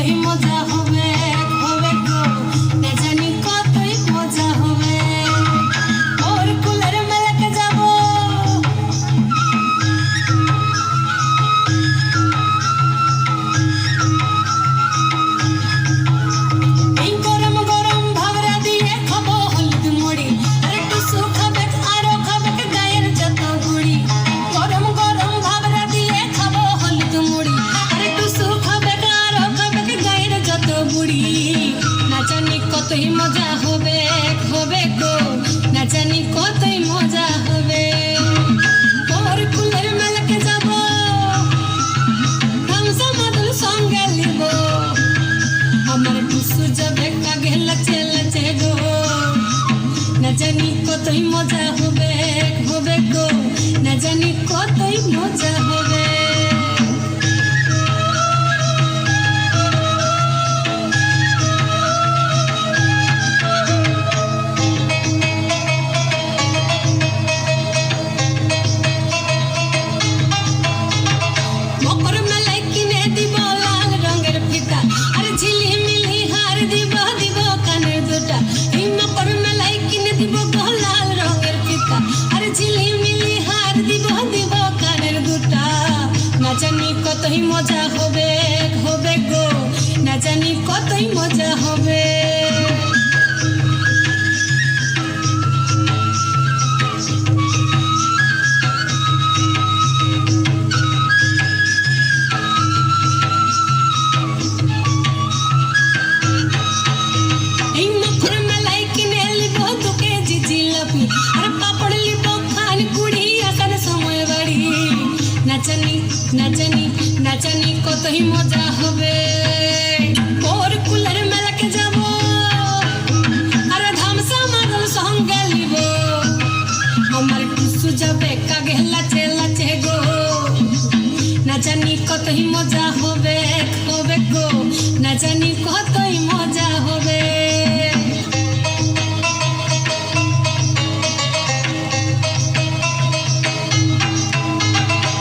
কতই মজা হবে হবে গো না জানি কতই মজা হবে ওর কুলের মেলাতে যাব এই গরম গরম ভাবরা দিয়ে খাবো হলুদ মুড়ি আর একটু শুকাবে আরো খাবে গায়ের যত গুড়ি গরম গরম ভাবরা দিয়ে খাবো হলুদ মুড়ি আর একটু শুকাবে আরো খাবে গায়ের যত গুড়ি না জানি কতই মজা হবে হবে গো না জানি কতই মজা হবে ওর কুলের মেলাতে যাব গামছা মাদল সঙ্গে লিব আমার টুসু যাবে কাগে লাচে লাচে গো না জানি কতই মজা হবে হবে গো না জানি কতই মজা হবে মকর মেলায় কিনে দিব লাল রঙের ফিতা আর ঝিলিমিলি হার দিব দিব কানের দুটা এই মকর মেলায় কিনে দিব লাল রঙের ফিতা আর ঝিলিমিলি হার দিব দিব কানের দুটা না জানি কতই মজা হবে হবে গো না জানি কতই মজা হবে এই মকর মেলায় কিনে লিব 2 কেজি জিলাপি আর পাপড় লিব খান কুড়ি আসার সময় বাড়ি না জানি না জানি না জানি কতই মজা হবে ওর কুলের মেলাকে যাব আর ধামসা মাদল সঙ্গে লিব আমার টুসু যাবে কাগে লাচে লাচে গো না জানি কতই মজা হবে হবে গো না জানি কতই মজা হবে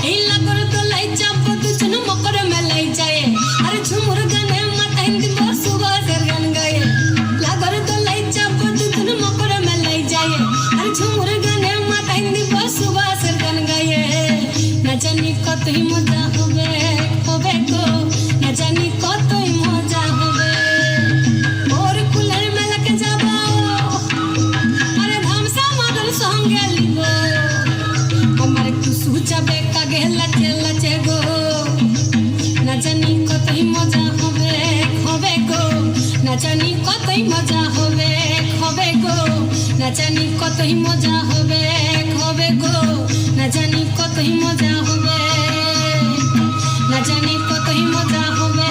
এই লাগর দোলাই যাব দুজন মকর মেলায় যায় আর ঝুমুর গানে মাথায় দিব সুবাসের গান গায়ে লাগর দোলাই যাব দুজন মকর মেলায় যায় আর ঝুমুর গানে মাথায় দিব সুবাসের গান গায়ে না জানি কতই মজা হবে হবে গো না জানি কতই মজা হবে ওর কুলের মেলাকে যাব আরে ধামসা মাদল সঙ্গে লিব আমার টুসু যাবে কাগে লাচে লাচে গো না জানি কতই মজা হবে হবে গো না জানি কতই মজা হবে হবে গো না জানি কতই মজা হবে হবে গো না জানি কতই মজা হবে না জানি কতই মজা হবে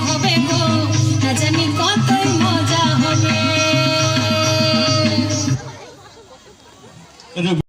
হবে গো না জানি কতই মজা হবে।